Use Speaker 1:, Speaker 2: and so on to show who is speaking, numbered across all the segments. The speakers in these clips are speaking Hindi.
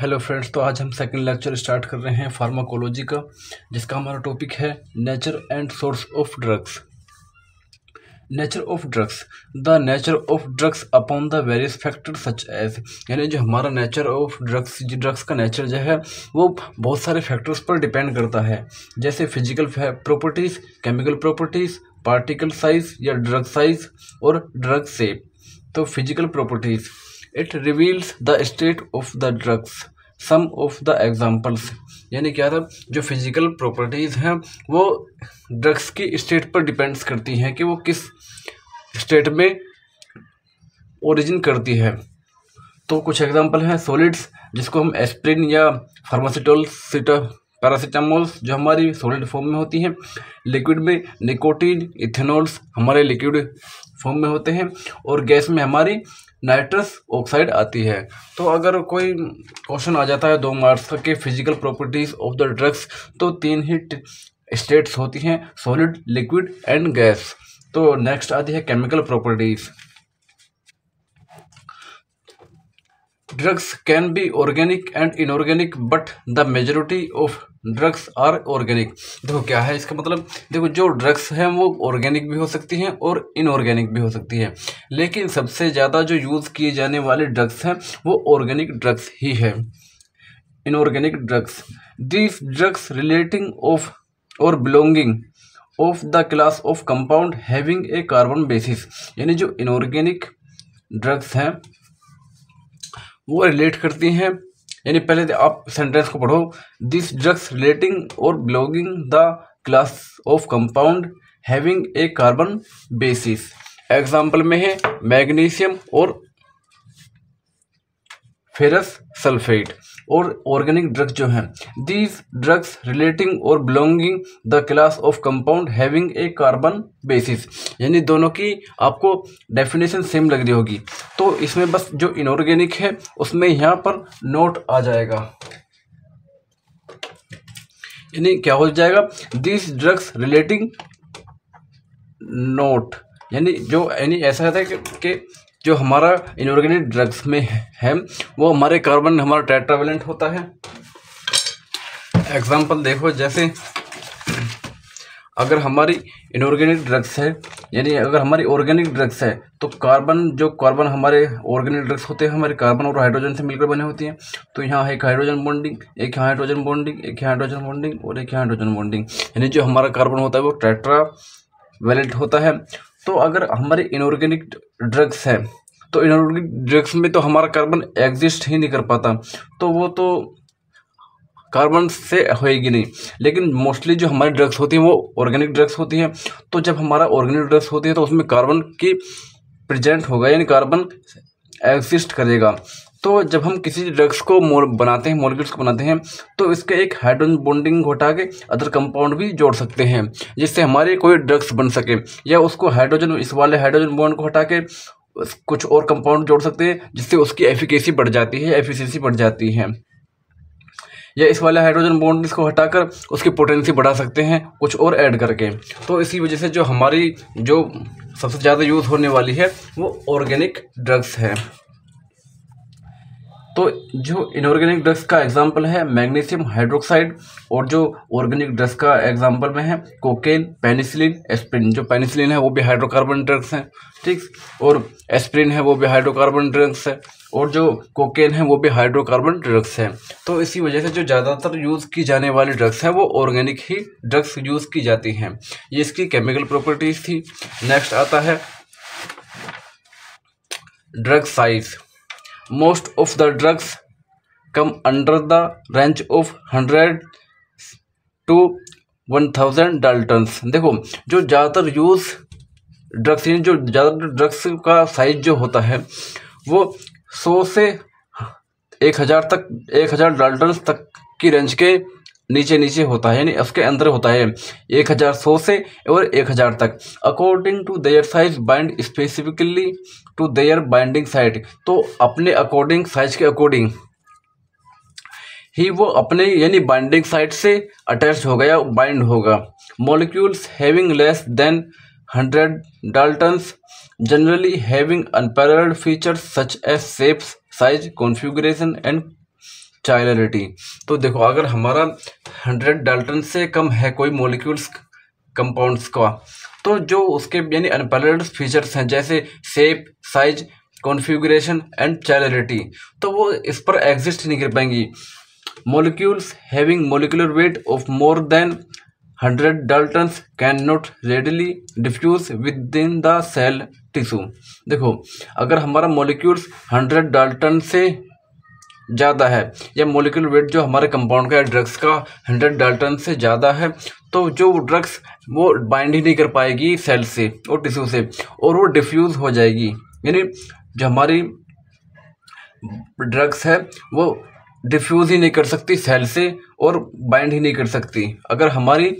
Speaker 1: हेलो फ्रेंड्स, तो आज हम सेकंड लेक्चर स्टार्ट कर रहे हैं फार्माकोलॉजी का, जिसका हमारा टॉपिक है nature and source of drugs. Nature of drugs, the nature of drugs upon the various factor such as, यानी जो हमारा नेचर ऑफ ड्रग्स का नेचर जो है वो बहुत सारे फैक्टर्स पर डिपेंड करता है, जैसे physical properties, chemical properties, particle size या ड्रग साइज और ड्रग शेप। तो physical properties, it reveals the state of the drugs, some of the examples, यानी क्या था, जो फिजिकल प्रॉपर्टीज़ हैं वो ड्रग्स की स्टेट पर डिपेंड्स करती हैं कि वो किस स्टेट में ओरिजिन करती है। तो कुछ एग्जांपल हैं सॉलिड्स, जिसको हम एस्प्रिन या फार्मासिटोल पैरासीटामोल्स जो हमारी सॉलिड फॉर्म में होती हैं। लिक्विड में निकोटीन, इथेनॉल्स हमारे लिक्विड फॉर्म में होते हैं, और गैस में हमारी नाइट्रस ऑक्साइड आती है। तो अगर कोई क्वेश्चन आ जाता है 2 मार्क्स का कि physical properties of the drugs, तो 3 ही स्टेट्स होती हैं, सॉलिड, लिक्विड एंड गैस। तो नेक्स्ट आती है chemical properties. Drugs can be organic and inorganic but the majority of drugs are organic. देखो क्या है इसका मतलब, देखो जो ड्रग्स हैं वो ऑर्गेनिक भी हो सकती हैं और इनऑर्गेनिक भी हो सकती है, लेकिन सबसे ज़्यादा जो यूज़ किए जाने वाले ड्रग्स हैं वो ऑर्गेनिक ड्रग्स ही है। Inorganic drugs, these drugs relating of or belonging of the class of compound having a carbon basis, यानी जो इनऑर्गेनिक ड्रग्स हैं वो रिलेट करती हैं, यानी पहले आप सेंटेंस को पढ़ो, दिस ड्रग्स रिलेटिंग और belonging the class of compound having a carbon basis. Example में है मैग्नीशियम और फेरस सल्फेट। और ऑर्गेनिक ड्रग्स जो हैं, दीज ड्रग्स रिलेटिंग और belonging the class of compound having a carbon basis, यानी दोनों की आपको डेफिनेशन सेम लग रही होगी। तो इसमें बस जो इनऑर्गेनिक है उसमें यहाँ पर नोट आ जाएगा, यानी क्या हो जाएगा, दिस ड्रग्स रिलेटिंग नोट, यानी ऐसा रहता है कि जो हमारा इनऑर्गेनिक ड्रग्स में है वो हमारे कार्बन हमारा टेट्रावेलेंट होता है। एग्जांपल देखो, जैसे अगर हमारी इनऑर्गेनिक ड्रग्स है, यानी अगर हमारी ऑर्गेनिक ड्रग्स है, तो कार्बन हमारे ऑर्गेनिक ड्रग्स होते हैं हमारे कार्बन और हाइड्रोजन से मिलकर बने होती हैं। तो यहाँ एक हाइड्रोजन बॉन्डिंग, एक यहाँ हाइड्रोजन बॉन्डिंग, एक यहाँ हाइड्रोजन बॉन्डिंग और एक यहाँ हाइड्रोजन बॉन्डिंग, यानी जो हमारा कार्बन होता है वो टेट्रावेलेंट होता है। तो अगर हमारी इनऑर्गेनिक ड्रग्स है, तो इनऑर्गेनिक ड्रग्स में तो हमारा कार्बन एग्जिस्ट ही नहीं कर पाता, तो वो तो कार्बन से होएगी नहीं। लेकिन मोस्टली जो हमारी ड्रग्स होती हैं वो ऑर्गेनिक ड्रग्स होती हैं, तो जब हमारा ऑर्गेनिक ड्रग्स होती है तो उसमें कार्बन की प्रेजेंट होगा, यानी कार्बन एग्जिस्ट करेगा। तो जब हम किसी ड्रग्स को बनाते हैं, मॉलिक्यूल्स को बनाते हैं, तो इसके एक हाइड्रोजन बॉन्डिंग हटा के अदर कंपाउंड भी जोड़ सकते हैं, जिससे हमारे कोई ड्रग्स बन सके, या उसको इस वाले हाइड्रोजन बॉन्ड को हटा के कुछ और कंपाउंड जोड़ सकते हैं, जिससे उसकी एफिकेसी बढ़ जाती है, एफिशिएंसी बढ़ जाती है। या इस वाले हाइड्रोजन बॉन्ड को हटाकर उसकी पोटेंसी बढ़ा सकते हैं कुछ और ऐड करके। तो इसी वजह से जो हमारी जो सबसे ज़्यादा यूज़ होने वाली है वो ऑर्गेनिक ड्रग्स है। तो जो इनऑर्गेनिक ड्रग्स का एग्जांपल है मैग्नीशियम हाइड्रोक्साइड, और जो ऑर्गेनिक ड्रग्स का एग्जांपल में है कोकेन, पेनिसिलिन, एस्प्रिन। जो पेनिसिलिन है वो भी हाइड्रोकार्बन ड्रग्स हैं, ठीक, और एस्प्रिन है वो भी हाइड्रोकार्बन ड्रग्स है, और जो कोकेन है वो भी हाइड्रोकार्बन ड्रग्स है। तो इसी वजह से जो ज़्यादातर यूज़ की जाने वाली ड्रग्स हैं वो ऑर्गेनिक ही ड्रग्स यूज़ की जाती हैं। ये इसकी केमिकल प्रॉपर्टीज थी। नेक्स्ट आता है drug size. Most of the drugs come under the range of 100 to 1000 Dalton's. देखो जो ज़्यादातर यूज़ ड्रग्स, जो ज़्यादातर ड्रग्स का साइज जो होता है वो 100 से 1000 डाल्टन्स तक की रेंज के नीचे होता है, यानी उसके अंदर होता है 1100 से और 1000 तक। According to their size bind specifically to their binding site. तो अपने अकॉर्डिंग, साइज के अकॉर्डिंग ही वो अपने यानी बाइंडिंग साइट से अटैच होगा या बाइंड होगा। Molecules having less than 100 daltons generally having unparalleled features such as shapes, size, configuration and chirality. तो देखो अगर हमारा 100 डाल्टन से कम है कोई मॉलिक्यूल्स कंपाउंड्स का, तो जो उसके यानी अनपैरेलल्ड फीचर्स हैं जैसे shape, size, configuration and chirality, तो वो इस पर एग्जिस्ट नहीं कर पाएंगी। Molecules having molecular weight of more than 100 daltons can not readily diffuse within the cell tissue. देखो अगर हमारा मॉलिक्यूल्स 100 डाल्टन से ज़्यादा है या मोलिकुलर वेट जो हमारे कंपाउंड का ड्रग्स का 100 डाल्टन से ज़्यादा है, तो जो ड्रग्स वो बाइंड ही नहीं कर पाएगी सेल से और टिश्यू से, और वो डिफ्यूज़ हो जाएगी। यानी जो हमारी ड्रग्स है वो डिफ्यूज़ ही नहीं कर सकती सेल से और बाइंड ही नहीं कर सकती अगर हमारी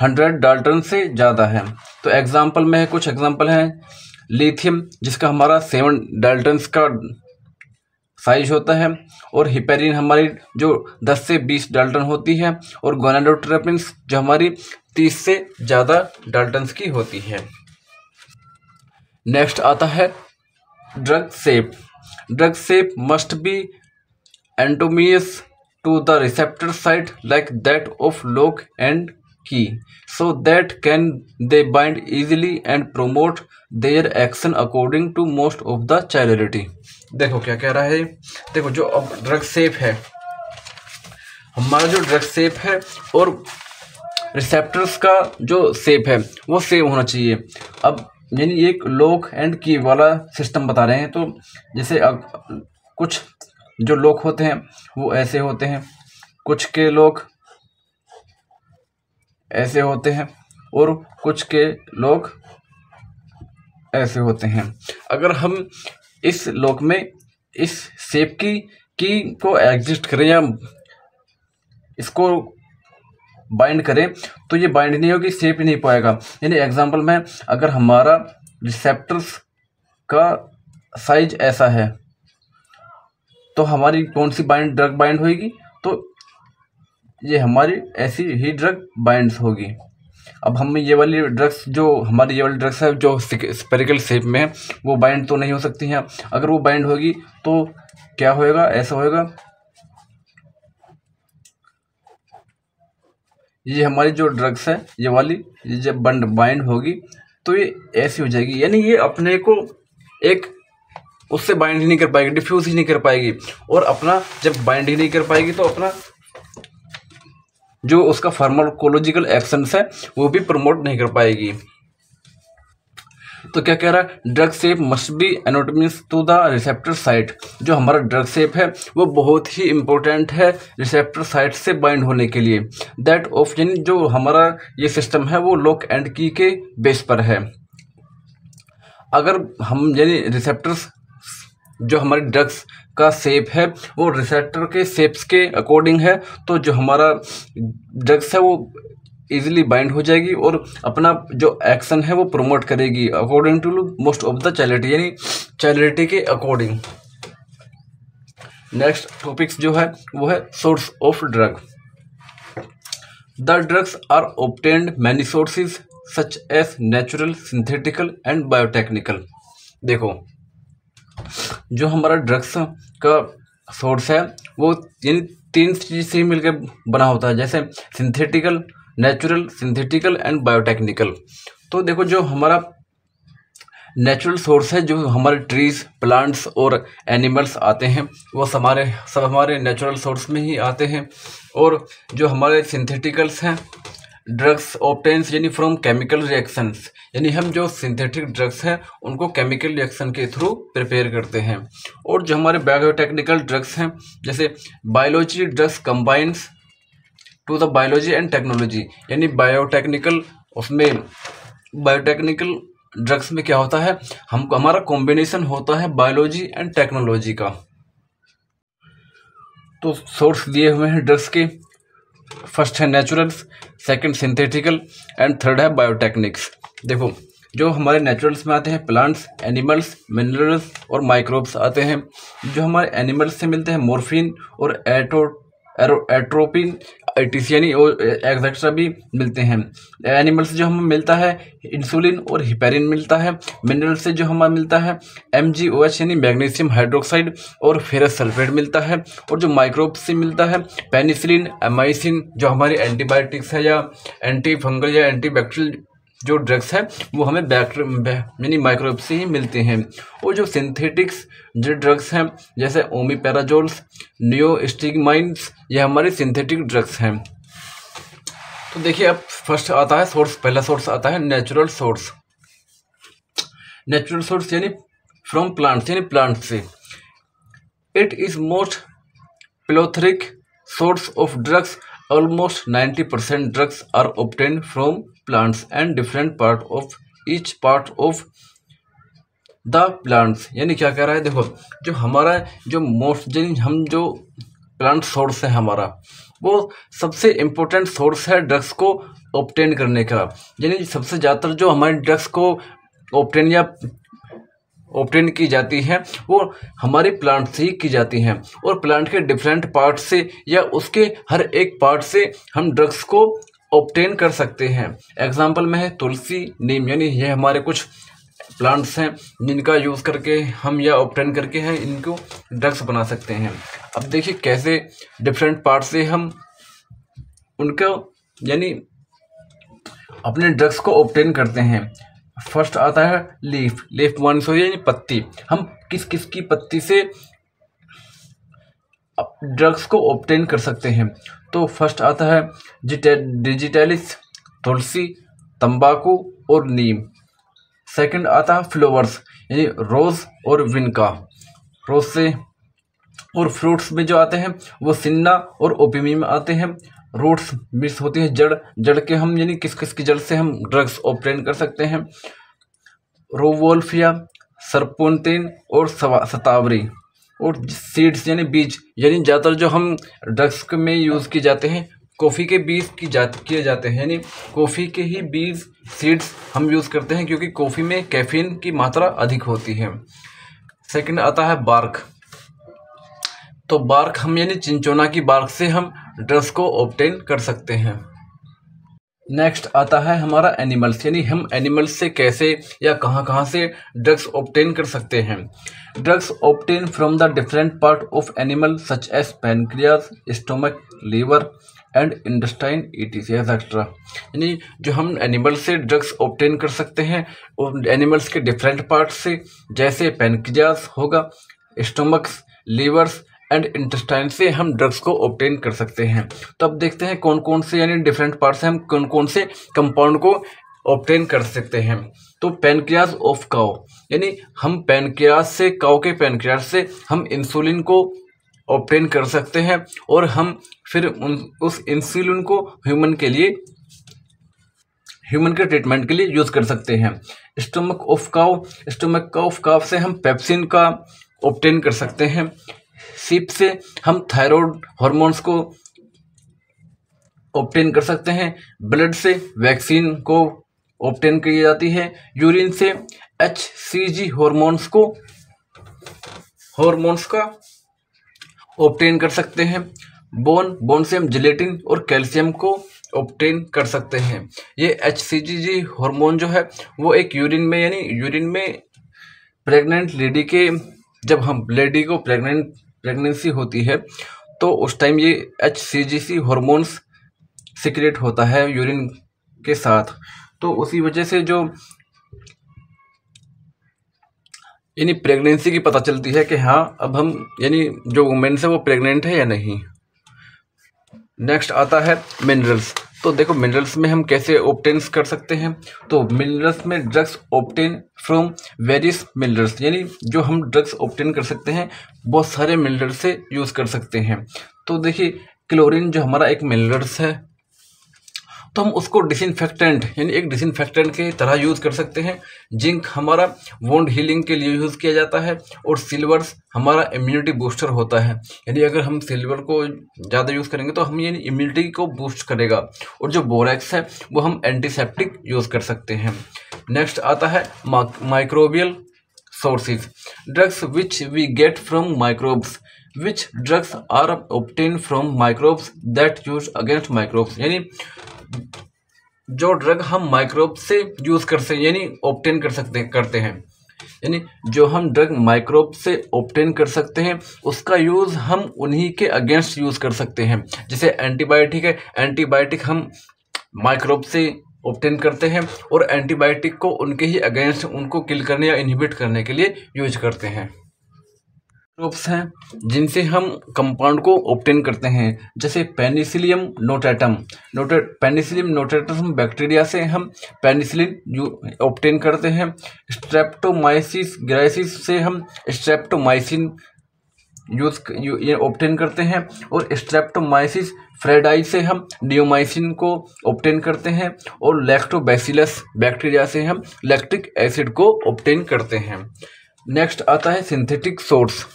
Speaker 1: 100 डाल्टन से ज़्यादा है। तो एग्जाम्पल में है, कुछ एग्जाम्पल हैं, लिथियम जिसका हमारा 7 डाल्टन्स का साइज होता है, और हिपेरिन हमारी जो 10 से 20 डाल्टन होती है, और गोनाडोट्रोपिन्स जो हमारी 30 से ज़्यादा डाल्टन्स की होती है। नेक्स्ट आता है drug shape. Drug shape must be anatomous to the receptor site like that of lock and key, so that can they bind easily and promote their action according to most of the chirality। देखो क्या कह रहा है, देखो जो अब ड्रग शेप है, हमारा जो ड्रग शेप है और रिसेप्टर्स का जो शेप है वो सेम होना चाहिए। अब यानी एक लॉक एंड की वाला सिस्टम बता रहे हैं, तो जैसे कुछ जो लॉक होते हैं वो ऐसे होते हैं, कुछ के लॉक ऐसे होते हैं और कुछ के लॉक ऐसे होते हैं। अगर हम इस लॉक में इस शेप की को एग्जिस्ट करें या इसको बाइंड करें तो ये बाइंड नहीं होगी, शेप ही नहीं पाएगा। यानी एग्जांपल में अगर हमारा रिसेप्टर्स का साइज ऐसा है तो हमारी कौन सी ड्रग बाइंड होगी, तो ये हमारी ऐसी ही ड्रग बाइंड्स होगी। अब हम ये वाली ड्रग्स जो हमारी ये वाली ड्रग्स है जो स्फेरिकल शेप में है वो बाइंड तो नहीं हो सकती हैं। अगर वो बाइंड होगी तो क्या होएगा, ऐसा होएगा, ये हमारी जो ड्रग्स है ये वाली ये जब बाइंड होगी तो ये ऐसी हो जाएगी। यानी ये अपने को एक उससे बाइंड ही नहीं कर पाएगी, डिफ्यूज ही नहीं कर पाएगी, और अपना जब बाइंड ही नहीं कर पाएगी तो अपना जो उसका फार्माकोलॉजिकल एक्शंस है वो भी प्रमोट नहीं कर पाएगी। तो क्या कह रहा है, drug shape must be anatomous to the receptor site. जो हमारा ड्रग शेप है वो बहुत ही इंपॉर्टेंट है रिसेप्टर साइट से बाइंड होने के लिए। दैट ऑफ यानी जो हमारा ये सिस्टम है वो लॉक एंड की के बेस पर है। अगर हम यानी रिसेप्टर्स जो हमारे ड्रग्स का शेप है वो रिसेप्टर के शेप्स के अकॉर्डिंग है, तो जो हमारा ड्रग्स है वो इजीली बाइंड हो जाएगी और अपना जो एक्शन है वो प्रमोट करेगी according to most of the chirality, यानी चाइलरिटी के अकॉर्डिंग। नेक्स्ट टॉपिक्स जो है वो है source of drug. The drugs are obtained many sources such as natural, synthetical and biotechnical. देखो जो हमारा ड्रग्स का सोर्स है वो यानी 3 चीज़ से मिलकर बना होता है, जैसे synthetical, natural, synthetical and biotechnical. तो देखो जो हमारा नेचुरल सोर्स है, जो हमारे ट्रीज, प्लांट्स और एनिमल्स आते हैं वो सब हमारे नेचुरल सोर्स में ही आते हैं। और जो हमारे सिंथेटिकल्स हैं, ड्रग्स ऑब्टेन्स यानी फ्रॉम केमिकल रिएक्शंस, यानी हम जो सिंथेटिक ड्रग्स हैं उनको केमिकल रिएक्शन के थ्रू प्रिपेयर करते हैं। और जो हमारे बायोटेक्निकल ड्रग्स हैं, जैसे biology drugs combines to the biology and technology, यानी बायोटेक्निकल ड्रग्स में क्या होता है, हमारा कॉम्बिनेशन होता है बायोलॉजी एंड टेक्नोलॉजी का। तो सोर्स दिए हुए हैं ड्रग्स के, फर्स्ट है natural, second synthetical and third है बायोटेक्निक्स। देखो जो हमारे नेचुरल्स में आते हैं प्लांट्स, एनिमल्स, मिनरल्स और माइक्रोब्स आते हैं। जो हमारे एनिमल्स से मिलते हैं मोर्फिन और एट्रोपिन, ITC यानी एक्सेट्रा भी मिलते हैं। एनिमल से जो हमें मिलता है इंसुलिन और हिपेरिन मिलता है। मिनरल से जो हमें मिलता है MgOH यानी मैग्नीशियम हाइड्रोक्साइड और फेरस सल्फेट मिलता है। और जो माइक्रोब से मिलता है पेनिसिलिन, एमाइसिन, जो हमारी एंटीबायोटिक्स है या एंटी फंगल या एंटीबैक्टीरियल जो ड्रग्स है वो हमें यानी माइक्रोब से ही मिलते हैं। और जो सिंथेटिक्स जो ड्रग्स हैं जैसे ओमिपेराजोल्स, नियोस्टिगमाइन्स, ये हमारे सिंथेटिक ड्रग्स हैं। तो देखिए अब फर्स्ट आता है सोर्स, पहला सोर्स आता है नेचुरल सोर्स। नेचुरल सोर्स यानी फ्रॉम प्लांट्स, यानी प्लांट से। It is most plethoric source of drugs. Almost 90% drugs are obtained from plants and different part of each part of the plants। यानी क्या कह रहा है, देखो जो हमारा जो मोस्ट हम जो प्लांट सोर्स है हमारा, वो सबसे इम्पोर्टेंट सोर्स है ड्रग्स को ऑब्टेन करने का। यानी सबसे ज़्यादातर जो हमारे ड्रग्स को ऑब्टेन की जाती है वो हमारे प्लांट से ही की जाती हैं। और प्लांट के डिफरेंट पार्ट से या उसके हर एक पार्ट से हम ड्रग्स को ऑब्टेन कर सकते हैं। एग्जांपल में है तुलसी, नीम, यानी ये हमारे कुछ प्लांट्स हैं जिनका यूज़ करके हम या ऑब्टेन करके हैं इनको ड्रग्स बना सकते हैं। अब देखिए कैसे डिफरेंट पार्ट से हम उनका यानी अपने ड्रग्स को ऑब्टेन करते हैं। फर्स्ट आता है लीफ। लीफ वन सो यानी पत्ती। हम किस किस की पत्ती से ड्रग्स को ऑब्टेन कर सकते हैं। तो फर्स्ट आता है डिजिटैलिस, तुलसी, तंबाकू और नीम। सेकंड आता है फ्लावर्स यानी रोज और विनका। रोज से। और फ्रूट्स में जो आते हैं वो सिन्ना और ओपियम में आते हैं। रूट्स मिस होती है जड़, जड़ के हम यानी किस किस की जड़ से हम ड्रग्स ऑब्टेन कर सकते हैं। रोवोल्फिया, सरपोन्टेन और शतावरी। और सीड्स यानी बीज, यानी ज़्यादातर जो हम ड्रग्स में यूज़ किए जाते हैं कॉफ़ी के बीज किए जाते हैं, यानी कॉफ़ी के ही बीज सीड्स हम यूज़ करते हैं क्योंकि कॉफ़ी में कैफीन की मात्रा अधिक होती है। सेकंड आता है बार्क। तो बार्क हम यानी चिंचोना की बार्क से हम ड्रग्स को ऑब्टेन कर सकते हैं। नेक्स्ट आता है हमारा एनिमल्स, यानी हम एनिमल्स से कैसे या कहाँ से ड्रग्स ऑब्टेन कर सकते हैं। Drugs obtain from the different part of animal such as pancreas, stomach, liver and intestine ETC etcetera. यानी जो हम एनिमल से ड्रग्स ऑब्टेन कर सकते हैं और एनिमल्स के डिफरेंट पार्ट से, जैसे पैनक्रियाज होगा, स्टोमक्स, लीवर्स एंड इंटेस्टाइन से हम ड्रग्स को ऑब्टेन कर सकते हैं। तो अब देखते हैं कौन कौन से यानी डिफरेंट पार्ट से हम कौन कौन से कंपाउंड को ऑब्टेन कर सकते हैं। तो पैनक्रियाज ऑफ काउ, यानी हम पैनक्रियाज से, काउ के पैनक्रियाज से हम इंसुलिन को ऑब्टेन कर सकते हैं और हम फिर उस इंसुलिन को ह्यूमन के ट्रीटमेंट के लिए यूज़ कर सकते हैं। स्टोमक ऑफ काउ से हम पेप्सिन का ऑब्टेन कर सकते हैं। सीप से हम थायराइड हार्मोन्स को ऑब्टेन कर सकते हैं। ब्लड से वैक्सीन को ऑब्टेन की जाती है। यूरिन से HCG हार्मोन्स का ऑब्टेन कर सकते हैं। बोन से हम जिलेटिन और कैल्शियम को ऑब्टेन कर सकते हैं। ये HCG हार्मोन जो है वो एक यूरिन में प्रेग्नेंट लेडी के, जब हम लेडी को प्रेगनेंसी होती है तो उस टाइम ये HCG हार्मोन्स सिक्रेट होता है यूरिन के साथ। तो उसी वजह से जो यानी प्रेगनेंसी की पता चलती है कि हाँ अब हम यानी जो वुमेन है वो प्रेग्नेंट है या नहीं। नेक्स्ट आता है मिनरल्स। तो देखो मिनरल्स में हम कैसे ऑब्टेन कर सकते हैं। तो मिनरल्स में drugs obtain from various minerals, यानी जो हम ड्रग्स ऑब्टेन कर सकते हैं बहुत सारे मिनरल से यूज़ कर सकते हैं। तो देखिए क्लोरीन जो हमारा एक मिनरल्स है तो हम उसको डिसइंफेक्टेंट यानी एक डिसइंफेक्टेंट की तरह यूज़ कर सकते हैं। जिंक हमारा वोंड हीलिंग के लिए यूज़ किया जाता है। और सिल्वर्स हमारा इम्यूनिटी बूस्टर होता है, यानी अगर हम सिल्वर को ज़्यादा यूज़ करेंगे तो हम यानी इम्यूनिटी को बूस्ट करेगा। और जो बोरेक्स है वो हम एंटीसेप्टिक यूज़ कर सकते हैं। नेक्स्ट आता है microbial sources, drugs which we get from microbes. Which drugs are obtain from microbes that use against microbes, यानी जो ड्रग हम माइक्रोब से यूज कर सकते यानी ऑब्टेन करते हैं, यानी जो हम ड्रग माइक्रोब से ऑब्टेन कर सकते हैं उसका यूज हम उन्हीं के अगेंस्ट यूज कर सकते हैं। जैसे एंटीबायोटिक है, एंटीबायोटिक हम माइक्रोब से ऑब्टेन करते हैं और एंटीबायोटिक को उनके ही अगेंस्ट उनको किल करने या इनहिबिट करने के लिए यूज करते हैं। माइक्रोब्स हैं जिनसे हम कंपाउंड को ऑब्टेन करते हैं, जैसे Penicillium notatum. Penicillium notatum bacteria से हम पेनिसिलिन ऑब्टेन करते हैं। स्ट्रेप्टोमाइसिस ग्राइसिस से हम स्ट्रेप्टोमाइसिन ऑब्टेन करते हैं और स्ट्रेप्टोमाइसिस फ्रेडाई से हम नियोमाइसिन को ऑब्टेन करते हैं और लैक्टोबैसिलस बैक्टीरिया से हम लैक्टिक एसिड को ऑब्टेन करते हैं। नेक्स्ट आता है synthetic source.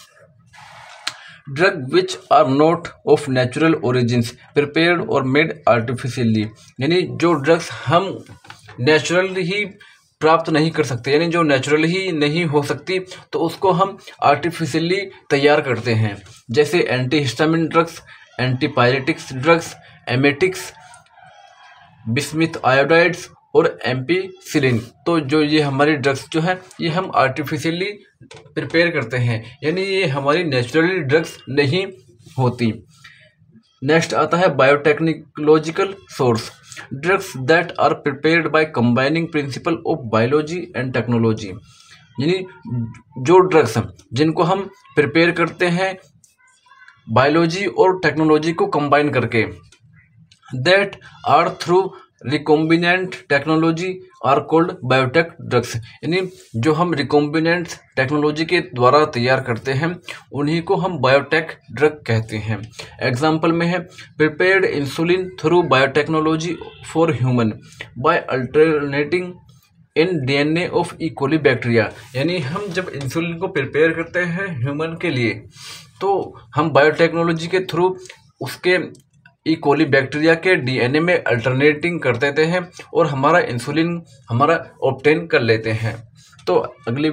Speaker 1: Drug which are not of natural origins prepared और मेड आर्टिफिशियली, यानी जो ड्रग्स हम नेचुरल ही प्राप्त नहीं कर सकते, यानी जो नेचुरल ही नहीं हो सकती तो उसको हम आर्टिफिशियली तैयार करते हैं। जैसे antihistamine drugs, antipyretics drugs, emetics, bismuth iodides और एम्पीसिलिन। तो जो ये हमारी ड्रग्स जो है ये हम आर्टिफिशियली प्रिपेयर करते हैं, यानी ये हमारी नेचुरली ड्रग्स नहीं होती। नेक्स्ट आता है biotechnological source. Drugs that are prepared by combining principle of biology and technology, यानी जो ड्रग्स जिनको हम प्रिपेयर करते हैं बायोलॉजी और टेक्नोलॉजी को कंबाइन करके, that are through recombinant technology are called biotech drugs, यानी जो हम रिकॉम्बिनेंट टेक्नोलॉजी के द्वारा तैयार करते हैं उन्हीं को हम बायोटेक ड्रग कहते हैं। एग्जाम्पल में है prepared insulin through biotechnology for human by alternating in DNA of E coli bacteria, यानी हम जब इंसुलिन को प्रिपेयर करते हैं ह्यूमन के लिए तो हम बायोटेक्नोलॉजी के थ्रू उसके ई कोली बैक्टीरिया के डीएनए में अल्टरनेटिंग कर देते हैं और हमारा इंसुलिन हमारा ऑब्टेन कर लेते हैं। तो अगली